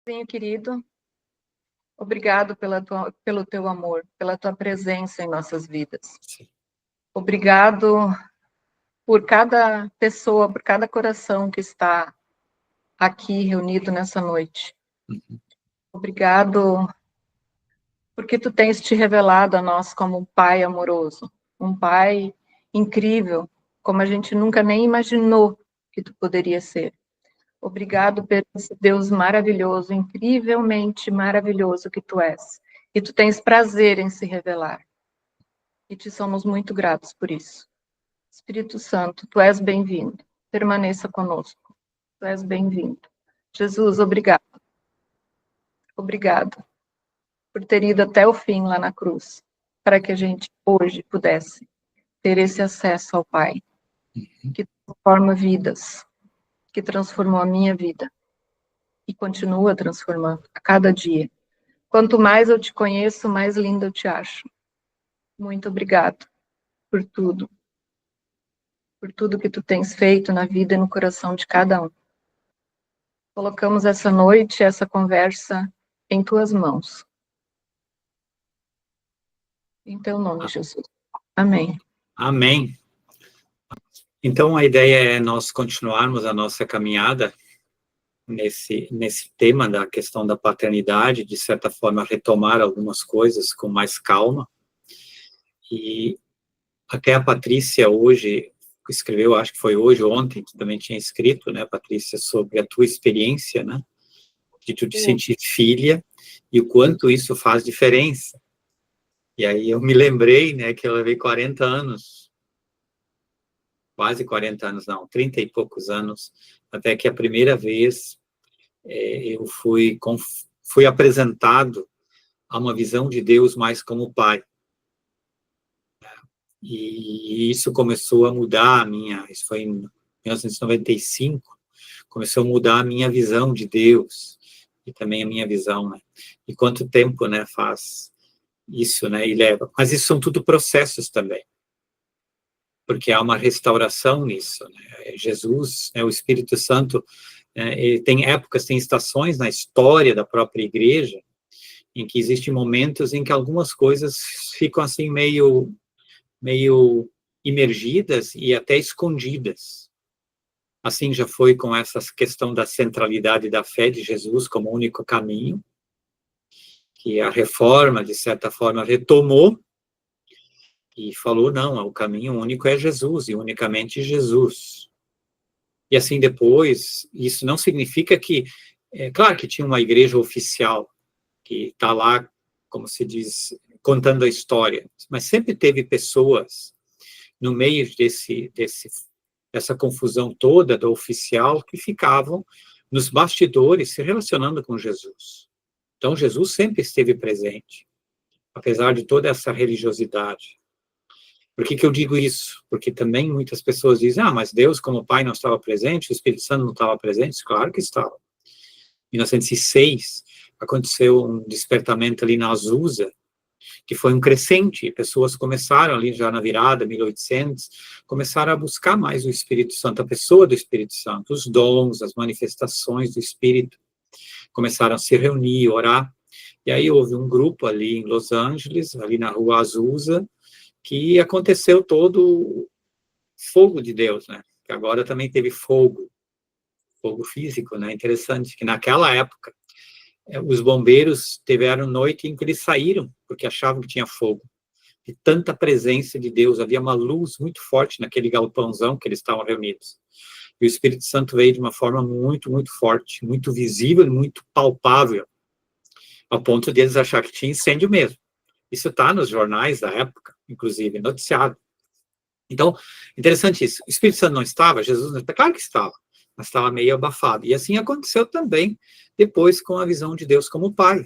Senhor querido, obrigado pelo teu amor, pela tua presença em nossas vidas. Sim. Obrigado por cada pessoa, por cada coração que está aqui reunido nessa noite. Uhum. Obrigado porque tu tens te revelado a nós como um pai amoroso, um pai incrível, como a gente nunca nem imaginou que tu poderia ser. Obrigado por esse Deus maravilhoso, incrivelmente maravilhoso que tu és. E tu tens prazer em se revelar. E te somos muito gratos por isso. Espírito Santo, tu és bem-vindo. Permaneça conosco. Tu és bem-vindo. Jesus, obrigado. Obrigado por ter ido até o fim lá na cruz, para que a gente hoje pudesse ter esse acesso ao Pai, que transforma vidas, que transformou a minha vida e continua transformando a cada dia. Quanto mais eu te conheço, mais linda eu te acho. Muito obrigado por tudo que tu tens feito na vida e no coração de cada um. Colocamos essa noite, essa conversa em tuas mãos. Em teu nome, Jesus. Amém. Amém. Então, a ideia é nós continuarmos a nossa caminhada nesse tema da questão da paternidade, de certa forma, retomar algumas coisas com mais calma. E até a Patrícia hoje escreveu, acho que foi hoje ou ontem, que também tinha escrito, né, Patrícia, sobre a tua experiência, né, de tu te sentir filha e o quanto isso faz diferença. E aí eu me lembrei, né, que eu levei 40 anos, quase 40 anos, não, 30 e poucos anos, até que a primeira vez eu fui apresentado a uma visão de Deus mais como pai. E isso começou a mudar isso foi em 1995, começou a mudar a minha visão de Deus, e também a minha visão, né? E quanto tempo, né, faz isso, né, e leva. Mas isso são tudo processos também, porque há uma restauração nisso, né? Jesus, né, o Espírito Santo, ele tem épocas, tem estações na história da própria igreja, em que existem momentos em que algumas coisas ficam assim meio imergidas e até escondidas. Assim já foi com essa questão da centralidade da fé de Jesus como único caminho, que a reforma, de certa forma, retomou e falou, não, o caminho único é Jesus, e unicamente Jesus. E assim depois, isso não significa que, claro que tinha uma igreja oficial, que está lá, como se diz, contando a história, mas sempre teve pessoas no meio dessa confusão toda do oficial que ficavam nos bastidores se relacionando com Jesus. Então, Jesus sempre esteve presente, apesar de toda essa religiosidade. Por que eu digo isso? Porque também muitas pessoas dizem, mas Deus como Pai não estava presente, o Espírito Santo não estava presente? Claro que estava. Em 1906, aconteceu um despertamento ali na Azusa, que foi um crescente, pessoas começaram ali já na virada, 1800, começaram a buscar mais o Espírito Santo, a pessoa do Espírito Santo, os dons, as manifestações do Espírito, começaram a se reunir, orar, e aí houve um grupo ali em Los Angeles, ali na rua Azusa, que aconteceu todo o fogo de Deus, né, que agora também teve fogo físico, né, interessante, que naquela época, os bombeiros tiveram noite em que eles saíram, porque achavam que tinha fogo. De tanta presença de Deus, havia uma luz muito forte naquele galpãozão que eles estavam reunidos. E o Espírito Santo veio de uma forma muito, muito forte, muito visível e muito palpável, ao ponto de eles achar que tinha incêndio mesmo. Isso está nos jornais da época, inclusive, noticiado. Então, interessante isso. O Espírito Santo não estava, Jesus não estava, claro que estava, mas estava meio abafado. E assim aconteceu também depois com a visão de Deus como Pai.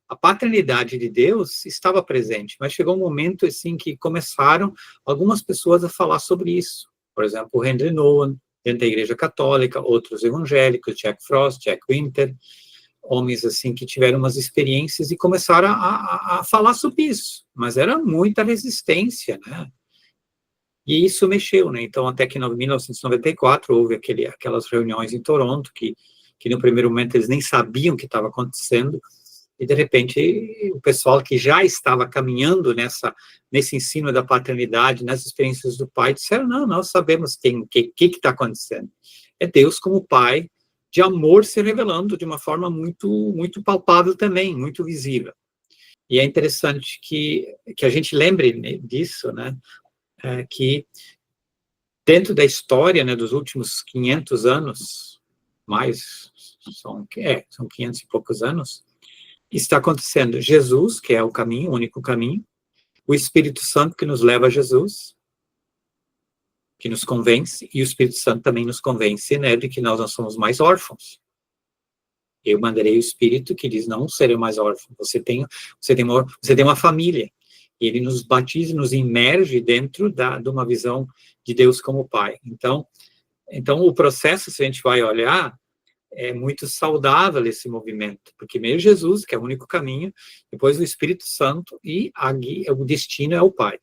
A paternidade de Deus estava presente, mas chegou um momento assim que começaram algumas pessoas a falar sobre isso. Por exemplo, o Henry Nouwen, dentro da Igreja Católica, outros evangélicos, Jack Frost, Jack Winter, homens assim que tiveram umas experiências e começaram a falar sobre isso. Mas era muita resistência, né? E isso mexeu, né? Então, até que em 1994 houve aquelas reuniões em Toronto que que no primeiro momento eles nem sabiam o que estava acontecendo, e de repente o pessoal que já estava caminhando nesse ensino da paternidade, nas experiências do pai, disseram, não, nós sabemos o que está acontecendo. É Deus como pai, de amor se revelando de uma forma muito, muito palpável também, muito visível. E é interessante que a gente lembre disso, né, que dentro da história, né, dos últimos 500 anos, mais, são 500 e poucos anos, está acontecendo Jesus, que é o caminho, o único caminho, o Espírito Santo que nos leva a Jesus, que nos convence, e o Espírito Santo também nos convence, né, de que nós não somos mais órfãos. Eu mandarei o Espírito que diz, não serei mais órfão, você tem uma família. E ele nos batiza, nos imerge dentro de uma visão de Deus como Pai. Então, o processo, se a gente vai olhar, é muito saudável esse movimento, porque primeiro Jesus, que é o único caminho, depois o Espírito Santo, e o destino é o Pai.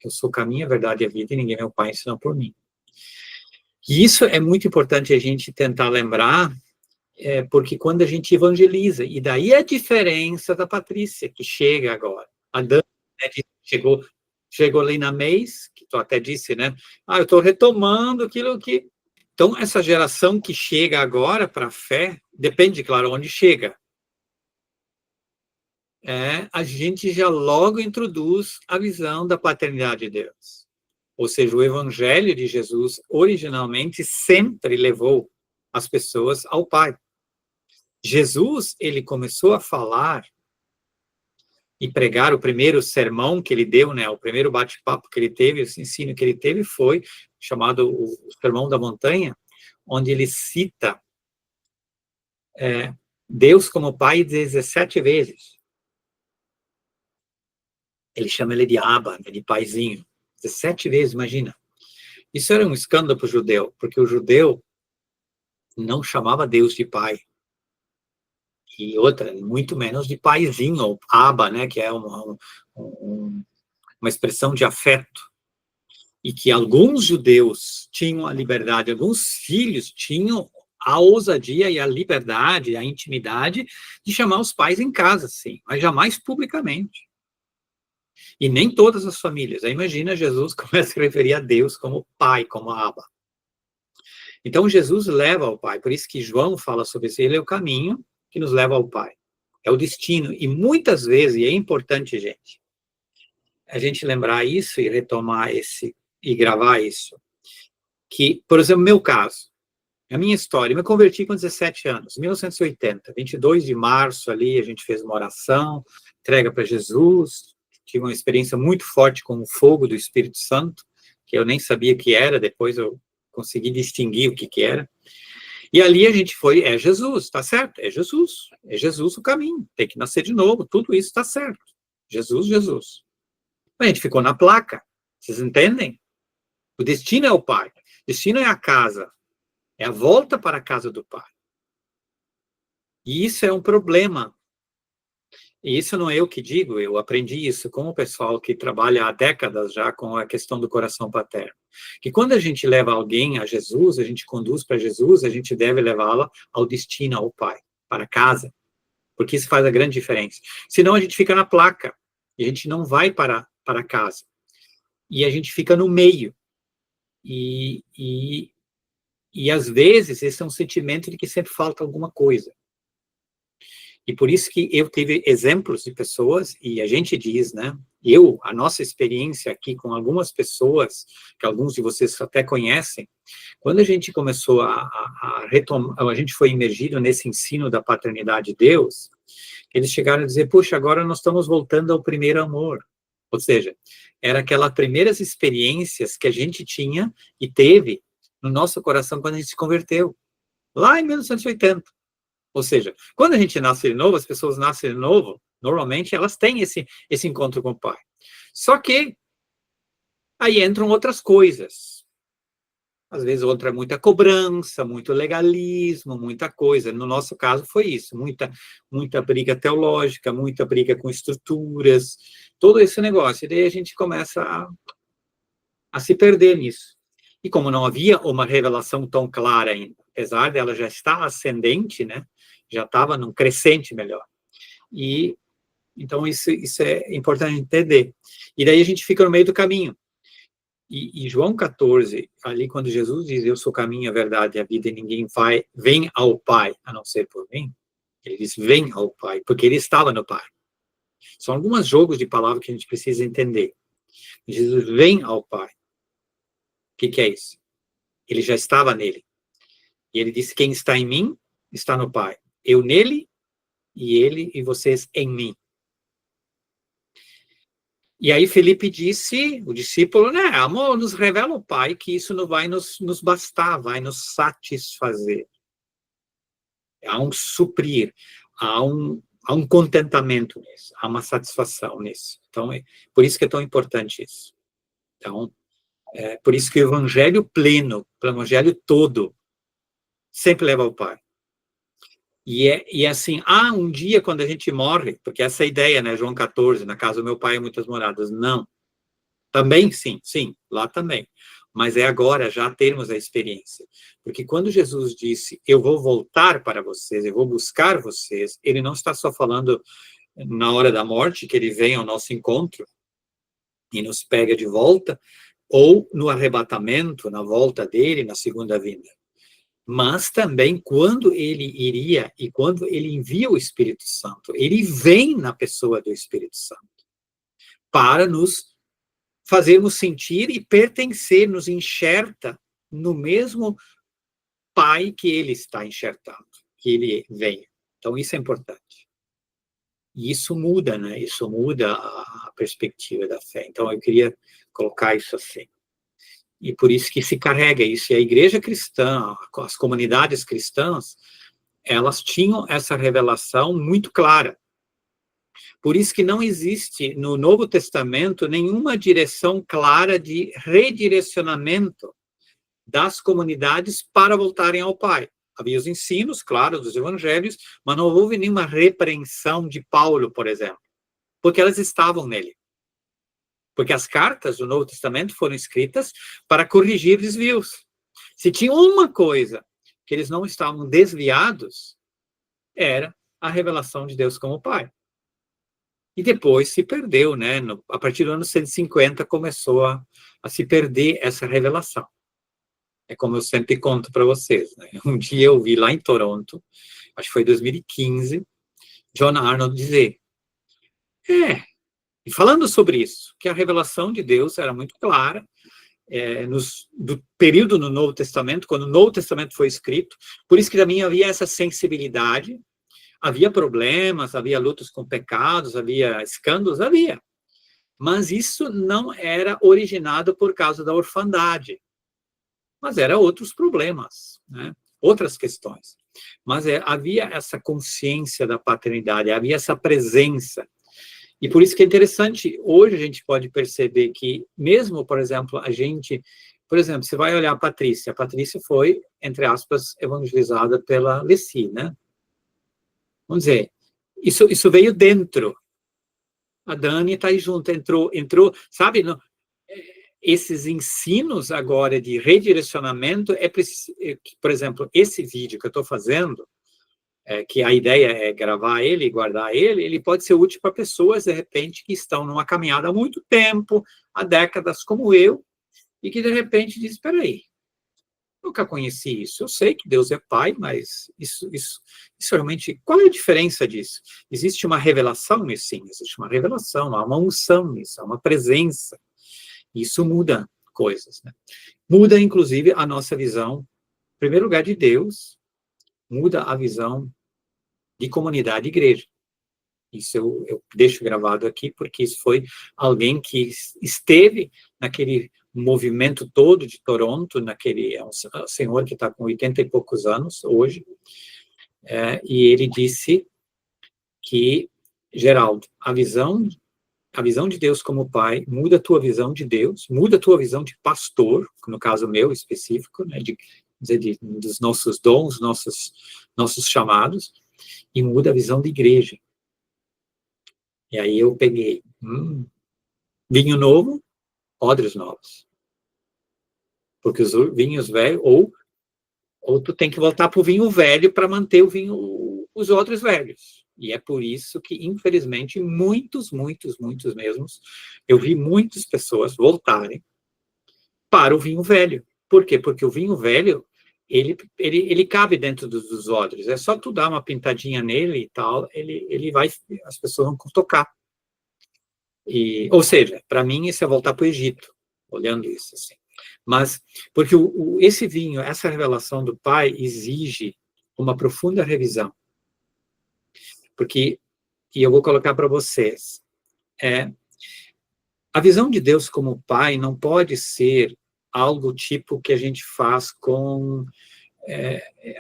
Eu sou o caminho, a verdade e a vida, e ninguém é o Pai senão por mim. E isso é muito importante a gente tentar lembrar, porque quando a gente evangeliza, e daí a diferença da Patrícia, que chega agora. A Dani, né, chegou ali na mês, que tu até disse, né? Eu estou retomando aquilo que... Então, essa geração que chega agora para a fé, depende, claro, onde chega. A gente já logo introduz a visão da paternidade de Deus. Ou seja, o evangelho de Jesus, originalmente, sempre levou as pessoas ao Pai. Jesus, ele começou a falar e pregar, o primeiro sermão que ele deu, né, o primeiro bate-papo que ele teve, esse ensino que ele teve foi chamado o Sermão da Montanha, onde ele cita Deus como Pai 17 vezes. Ele chama ele de Abba, de paizinho, 17 vezes, imagina. Isso era um escândalo para o judeu, porque o judeu não chamava Deus de pai. E outra, muito menos de paizinho, ou Abba, né, que é uma expressão de afeto. E que alguns judeus tinham a liberdade, alguns filhos tinham a ousadia e a liberdade, a intimidade de chamar os pais em casa, sim, mas jamais publicamente. E nem todas as famílias. Aí imagina, Jesus começa a se referir a Deus como pai, como Abba. Então Jesus leva ao Pai, por isso que João fala sobre isso, ele é o caminho que nos leva ao Pai. É o destino, e muitas vezes, e é importante, gente, a gente lembrar isso e retomar e gravar isso, que, por exemplo, meu caso, a minha história, eu me converti com 17 anos, 1980, 22 de março ali, a gente fez uma oração, entrega para Jesus, tive uma experiência muito forte com o fogo do Espírito Santo, que eu nem sabia que era, depois eu consegui distinguir o que era, e ali a gente foi, Jesus, tá certo, é Jesus o caminho, tem que nascer de novo, tudo isso tá certo, Jesus. A gente ficou na placa, vocês entendem? O destino é o Pai, o destino é a casa, é a volta para a casa do Pai. E isso é um problema. E isso não é eu que digo, eu aprendi isso com o pessoal que trabalha há décadas já com a questão do coração paterno. Que quando a gente leva alguém a Jesus, a gente conduz para Jesus, a gente deve levá-la ao destino, ao Pai, para casa. Porque isso faz a grande diferença. Senão a gente fica na placa, e a gente não vai para casa. E a gente fica no meio. E às vezes esse é um sentimento de que sempre falta alguma coisa. E por isso que eu tive exemplos de pessoas, e a gente diz, né, a nossa experiência aqui com algumas pessoas, que alguns de vocês até conhecem, quando a gente começou a retomar, a gente foi imergido nesse ensino da paternidade de Deus, eles chegaram a dizer, puxa, agora nós estamos voltando ao primeiro amor. Ou seja, era aquelas primeiras experiências que a gente tinha e teve no nosso coração quando a gente se converteu, lá em 1980. Ou seja, quando a gente nasce de novo, as pessoas nascem de novo, normalmente elas têm esse encontro com o Pai. Só que aí entram outras coisas. Às vezes outra é muita cobrança, muito legalismo, muita coisa. No nosso caso foi isso, muita briga teológica, muita briga com estruturas, todo esse negócio. E daí a gente começa a se perder nisso. E como não havia uma revelação tão clara ainda, apesar dela já estar ascendente, né, já estava num crescente melhor. E então isso é importante entender. E daí a gente fica no meio do caminho. E João 14, ali quando Jesus diz, eu sou o caminho, a verdade e a vida, e ninguém vem ao Pai, a não ser por mim, ele diz, vem ao Pai, porque ele estava no Pai. São alguns jogos de palavras que a gente precisa entender. Jesus vem ao Pai. O que é isso? Ele já estava nele. E ele disse, quem está em mim, está no Pai. Eu nele, e ele e vocês em mim. E aí Felipe disse, o discípulo, né, amor, nos revela o Pai, que isso não vai nos bastar, vai nos satisfazer. Há um suprir, há um contentamento nisso, há uma satisfação nisso. Então, por isso que é tão importante isso. Então, por isso que o evangelho pleno, o evangelho todo, sempre leva ao Pai. E assim, um dia quando a gente morre, porque essa é a ideia, né, João 14, na casa do meu pai há muitas moradas. Não. Também, sim, lá também. Mas é agora já termos a experiência. Porque quando Jesus disse, eu vou voltar para vocês, eu vou buscar vocês, ele não está só falando na hora da morte, que ele vem ao nosso encontro e nos pega de volta, ou no arrebatamento, na volta dele, na segunda vinda. Mas também quando ele iria e quando ele envia o Espírito Santo, ele vem na pessoa do Espírito Santo para nos fazermos sentir e pertencer, nos enxerta no mesmo Pai que ele está enxertado, que ele vem. Então isso é importante. E isso muda, né? Isso muda a perspectiva da fé. Então eu queria colocar isso assim. E por isso que se carrega isso. E a igreja cristã, as comunidades cristãs, elas tinham essa revelação muito clara. Por isso que não existe no Novo Testamento nenhuma direção clara de redirecionamento das comunidades para voltarem ao Pai. Havia os ensinos, claro, dos evangelhos, mas não houve nenhuma repreensão de Paulo, por exemplo, porque elas estavam nele. Porque as cartas do Novo Testamento foram escritas para corrigir desvios. Se tinha uma coisa que eles não estavam desviados, era a revelação de Deus como Pai. E depois se perdeu, né? A partir do ano 150 começou a se perder essa revelação. É como eu sempre conto para vocês, né? Um dia eu vi lá em Toronto, acho que foi 2015, John Arnold dizer, e falando sobre isso, que a revelação de Deus era muito clara, do período no Novo Testamento, quando o Novo Testamento foi escrito, por isso que também havia essa sensibilidade, havia problemas, havia lutas com pecados, havia escândalos, havia. Mas isso não era originado por causa da orfandade, mas eram outros problemas, né? Outras questões. Mas havia essa consciência da paternidade, havia essa presença. E por isso que é interessante, hoje a gente pode perceber que, mesmo, por exemplo, por exemplo, você vai olhar a Patrícia foi, entre aspas, evangelizada pela Leci, né? Vamos dizer, isso veio dentro. A Dani está aí junto, entrou, sabe? Esses ensinos agora de redirecionamento, por exemplo, esse vídeo que eu estou fazendo, que a ideia é gravar ele e guardar ele pode ser útil para pessoas, de repente, que estão numa caminhada há muito tempo, há décadas como eu, e que, de repente, diz, espera aí, nunca conheci isso. Eu sei que Deus é Pai, mas isso realmente... Qual é a diferença disso? Existe uma revelação nisso, sim. Existe uma revelação, há uma unção nisso, há uma presença. Isso muda coisas, né? Muda, inclusive, a nossa visão, em primeiro lugar, de Deus, muda a visão de comunidade e igreja. Isso eu deixo gravado aqui, porque isso foi alguém que esteve naquele movimento todo de Toronto, é um senhor que está com 80 e poucos anos hoje, e ele disse que, Geraldo, a visão de Deus como Pai muda a tua visão de Deus, muda a tua visão de pastor, no caso meu específico, né, dos nossos dons, nossos chamados, e muda a visão de igreja. E aí eu peguei vinho novo, odres novos. porque os vinhos velhos, ou tu tem que voltar para o vinho velho para manter os outros velhos. E é por isso que, infelizmente, muitos mesmos, eu vi muitas pessoas voltarem para o vinho velho. Por quê? Porque o vinho velho, ele cabe dentro dos odres. É só tu dar uma pintadinha nele e tal, ele vai, as pessoas vão tocar. Ou seja, para mim, isso é voltar para o Egito, olhando isso assim. Mas, porque esse vinho, essa revelação do Pai, exige uma profunda revisão. Porque, e eu vou colocar para vocês, a visão de Deus como Pai não pode ser algo tipo que a gente faz com...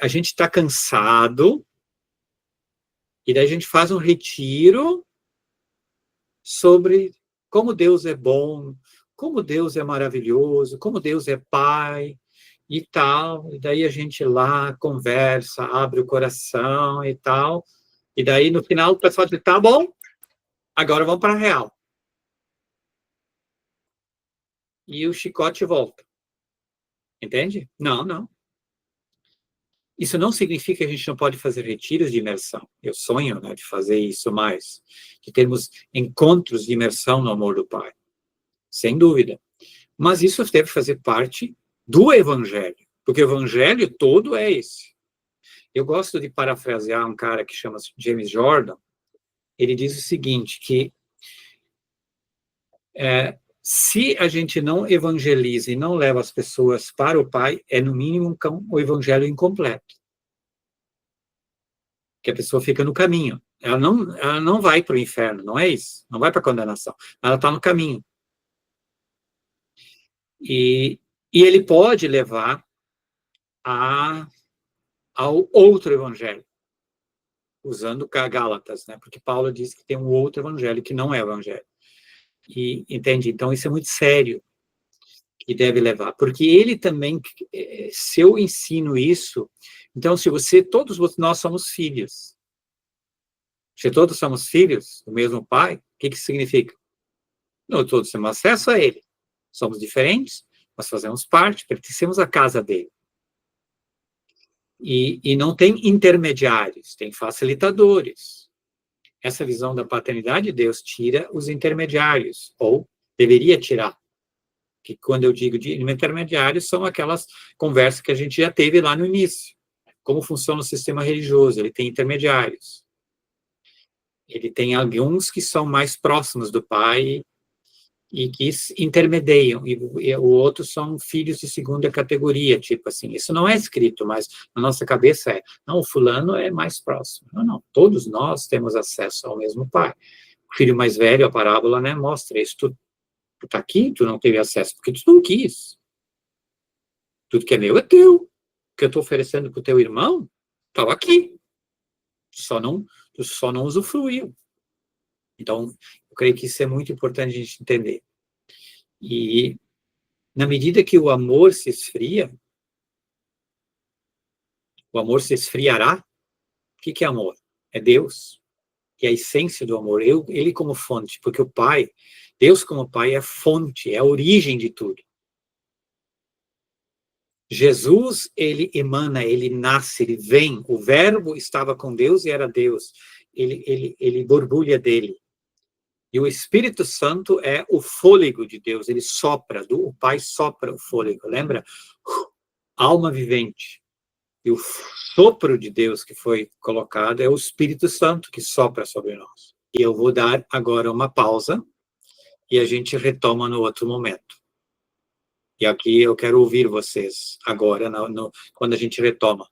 a gente está cansado, e daí a gente faz um retiro sobre como Deus é bom, como Deus é maravilhoso, como Deus é Pai, e tal, e daí a gente lá conversa, abre o coração e tal, e daí no final o pessoal diz, tá bom, agora vamos para a real. E o chicote volta. Entende? Não. Isso não significa que a gente não pode fazer retiros de imersão. Eu sonho, né, de fazer isso mais, de termos encontros de imersão no amor do Pai. Sem dúvida. Mas isso deve fazer parte do Evangelho, porque o Evangelho todo é esse. Eu gosto de parafrasear um cara que chama-se James Jordan. Ele diz o seguinte, que se a gente não evangeliza e não leva as pessoas para o Pai, é no mínimo o Evangelho incompleto. Que a pessoa fica no caminho. Ela não vai para o inferno, não é isso. Não vai para a condenação. Ela está no caminho. E ele pode levar ao outro evangelho, usando Gálatas, né? Porque Paulo diz que tem um outro evangelho que não é evangelho. E, entende? Então, isso é muito sério que deve levar. Porque ele também, se eu ensino isso, então, todos nós somos filhos. Se todos somos filhos do mesmo Pai, o que significa? Não todos temos acesso a Ele. Somos diferentes, mas fazemos parte, pertencemos à casa dele. E não tem intermediários, tem facilitadores. Essa visão da paternidade de Deus tira os intermediários, ou deveria tirar. Que quando eu digo de intermediários, são aquelas conversas que a gente já teve lá no início. Como funciona o sistema religioso? Ele tem intermediários. Ele tem alguns que são mais próximos do Pai e que intermediam, e o outro são filhos de segunda categoria, tipo assim. Isso não é escrito, mas na nossa cabeça não, o fulano é mais próximo. Não, todos nós temos acesso ao mesmo Pai. O filho mais velho, a parábola, né, mostra isso. Tu tá aqui, tu não teve acesso, porque tu não quis. Tudo que é meu é teu. O que eu estou oferecendo para o teu irmão, estava aqui. Tu só não usufruiu. Então, eu creio que isso é muito importante a gente entender. E, na medida que o amor se esfria, o amor se esfriará. O que é amor? É Deus. E a essência do amor, ele como fonte, porque o Pai, Deus como Pai é fonte, é a origem de tudo. Jesus, ele emana, ele nasce, ele vem, o verbo estava com Deus e era Deus, ele borbulha dele. E o Espírito Santo é o fôlego de Deus, ele sopra, o Pai sopra o fôlego, lembra? Alma vivente. E o sopro de Deus que foi colocado é o Espírito Santo que sopra sobre nós. E eu vou dar agora uma pausa e a gente retoma no outro momento. E aqui eu quero ouvir vocês agora, quando a gente retoma.